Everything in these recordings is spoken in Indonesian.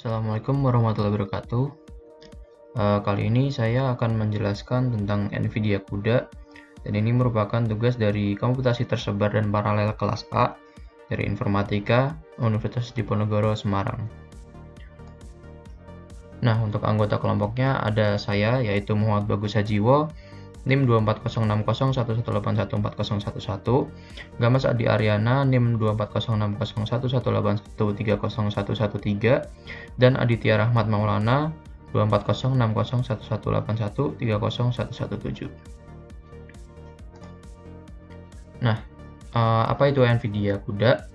Assalamualaikum warahmatullahi wabarakatuh. Kali ini saya akan menjelaskan tentang NVIDIA CUDA, dan ini merupakan tugas dari komputasi tersebar dan paralel kelas A dari Informatika Universitas Diponegoro Semarang. Nah, untuk anggota kelompoknya ada saya, yaitu Muhammad Bagus Hajiwo, NIM 2406011814011, Gamas Adi Aryana, NIM 240601181130113, dan Aditya Rahmat Maulana, 240601181130117. Nah, apa itu NVIDIA CUDA?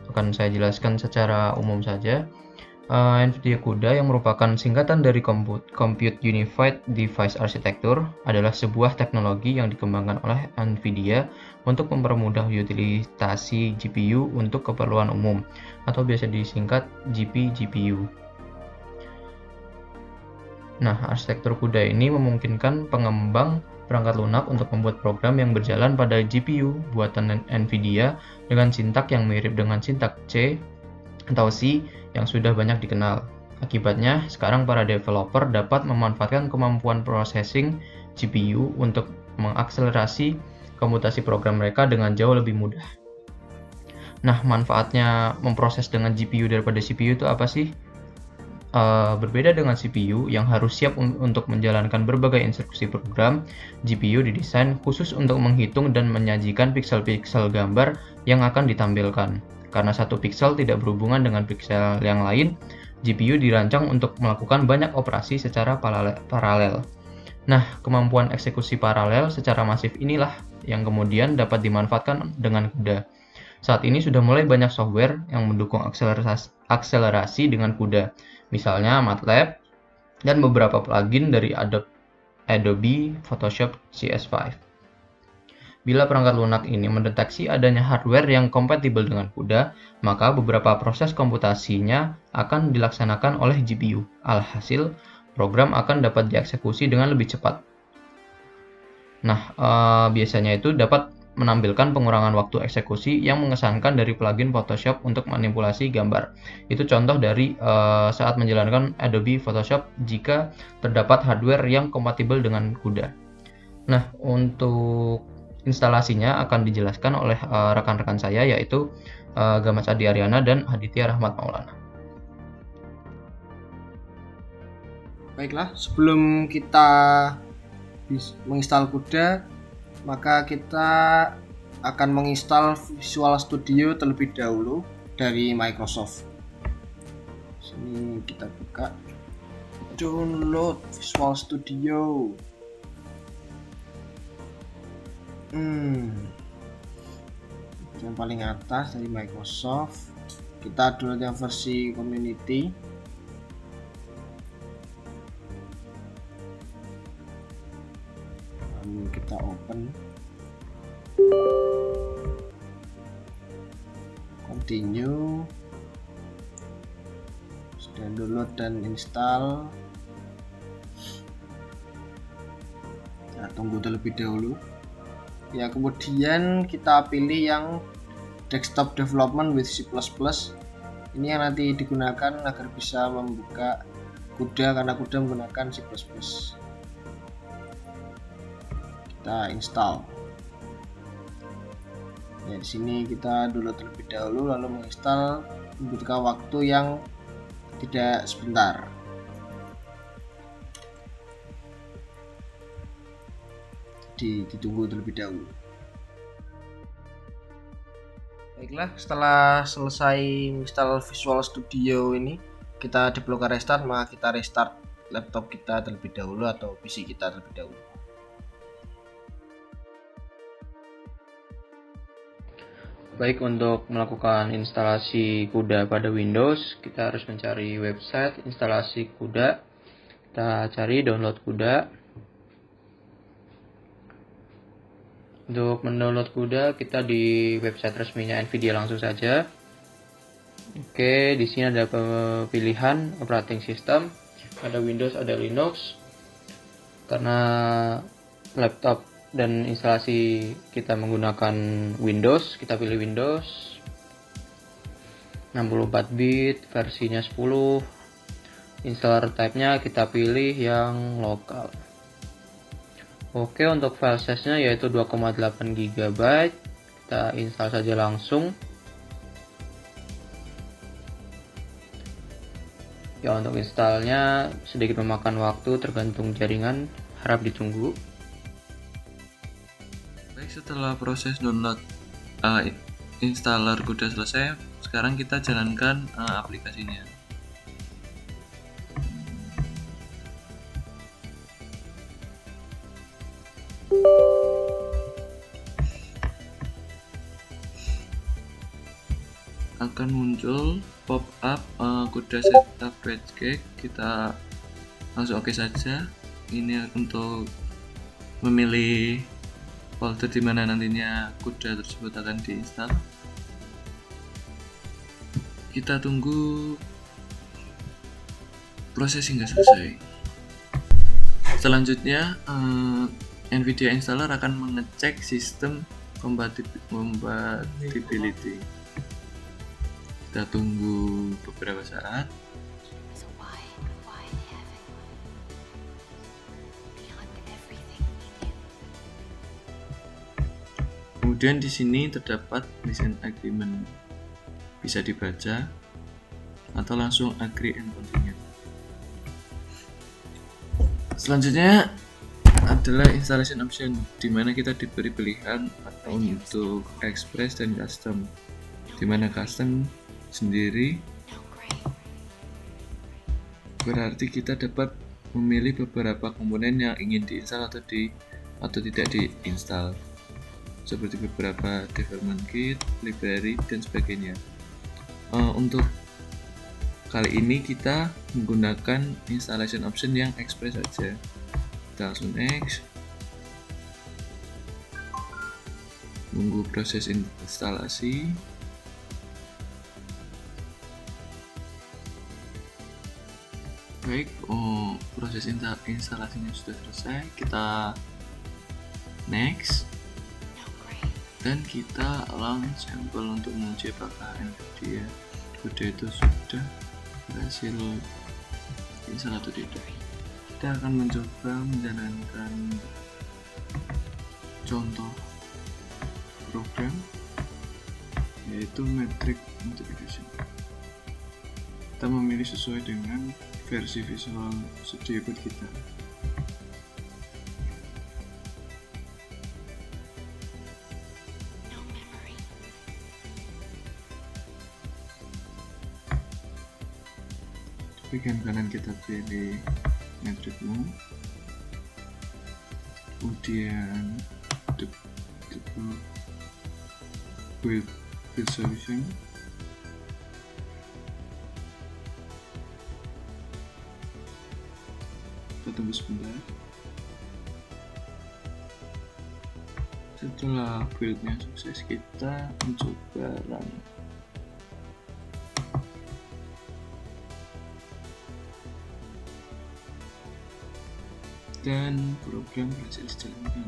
Akan saya jelaskan secara umum saja. NVIDIA CUDA yang merupakan singkatan dari Compute Unified Device Architecture adalah sebuah teknologi yang dikembangkan oleh NVIDIA untuk mempermudah utilisasi GPU untuk keperluan umum, atau biasa disingkat GPU. Nah, arsitektur CUDA ini memungkinkan pengembang perangkat lunak untuk membuat program yang berjalan pada GPU buatan NVIDIA dengan sintak yang mirip dengan sintak C atau C yang sudah banyak dikenal. Akibatnya, sekarang para developer dapat memanfaatkan kemampuan processing GPU untuk mengakselerasi komputasi program mereka dengan jauh lebih mudah. Nah, manfaatnya memproses dengan GPU daripada CPU itu apa sih? Berbeda dengan CPU yang harus siap untuk menjalankan berbagai instruksi program, GPU didesain khusus untuk menghitung dan menyajikan piksel-piksel gambar yang akan ditampilkan. Karena satu piksel tidak berhubungan dengan piksel yang lain, GPU dirancang untuk melakukan banyak operasi secara paralel. Nah, kemampuan eksekusi paralel secara masif inilah yang kemudian dapat dimanfaatkan dengan CUDA. Saat ini sudah mulai banyak software yang mendukung akselerasi dengan CUDA, misalnya MATLAB dan beberapa plugin dari Adobe Photoshop CS5. Bila perangkat lunak ini mendeteksi adanya hardware yang kompatibel dengan CUDA, maka beberapa proses komputasinya akan dilaksanakan oleh GPU. Alhasil, program akan dapat dieksekusi dengan lebih cepat. Nah, biasanya itu dapat menampilkan pengurangan waktu eksekusi yang mengesankan dari plugin Photoshop untuk manipulasi gambar. Itu contoh dari saat menjalankan Adobe Photoshop jika terdapat hardware yang kompatibel dengan CUDA. Nah, untuk instalasinya akan dijelaskan oleh rekan-rekan saya, yaitu Gamas Adi Aryana dan Aditya Rahmat Maulana. Baiklah, sebelum kita menginstal CUDA, maka kita akan menginstal Visual Studio terlebih dahulu dari Microsoft. Sini kita buka download Visual Studio. Yang paling atas dari Microsoft, kita download yang versi community. Lalu kita open, continue, sudah download dan install. Kita tunggu terlebih dahulu ya, kemudian kita pilih yang desktop development with C++. Ini yang nanti digunakan agar bisa membuka CUDA, karena CUDA menggunakan C++. Kita install. Ya, di sini kita download terlebih dahulu lalu menginstal, membutuhkan waktu yang tidak sebentar. Ditunggu terlebih dahulu. Baiklah, setelah selesai install Visual Studio ini, kita di blok restart, maka kita restart laptop kita terlebih dahulu atau PC kita terlebih dahulu. Baik, untuk melakukan instalasi CUDA pada Windows, kita harus mencari website instalasi CUDA. Kita cari download CUDA. Untuk mendownload CUDA, kita di website resminya NVIDIA langsung saja. Oke, di sini ada pilihan operating system, ada Windows, ada Linux. Karena laptop dan instalasi kita menggunakan Windows, kita pilih Windows 64 bit, versinya 10. Installer type-nya kita pilih yang lokal. Oke, untuk file size-nya yaitu 2,8 GB. Kita install saja langsung. Ya, untuk installnya sedikit memakan waktu tergantung jaringan, harap ditunggu. Baik, setelah proses download installer udah selesai, sekarang kita jalankan aplikasinya. Akan muncul pop up kuda setup batch cake. Kita langsung oke saja. Ini untuk memilih folder di mana nantinya kuda tersebut akan diinstal. Kita tunggu proses hingga selesai. Selanjutnya NVIDIA installer akan mengecek sistem compatibility. Kita tunggu beberapa saat. Kemudian di sini terdapat license agreement, bisa dibaca atau langsung agree and continue. Selanjutnya adalah installation option, di mana kita diberi pilihan untuk express dan custom, di mana custom sendiri berarti kita dapat memilih beberapa komponen yang ingin diinstal atau tidak diinstal, seperti beberapa development kit, library, dan sebagainya. Untuk kali ini kita menggunakan installation option yang express saja. Kita langsung next, tunggu proses instalasi. Baik, proses instalasinya sudah selesai. Kita next. Dan kita launch sampel untuk menguji apakah NVIDIA kuda itu sudah berhasil install atau tidak. Kita akan mencoba menjalankan contoh program, yaitu Matrix Integration. Kita memilih sesuai dengan versi Visual Studio Code kita. Bagian kanan kita pilih Matrix Mode, kemudian build solution, kita tunggu sebentar. Setelah buildnya sukses, kita mencoba run. Dan program berhasil dijalankan.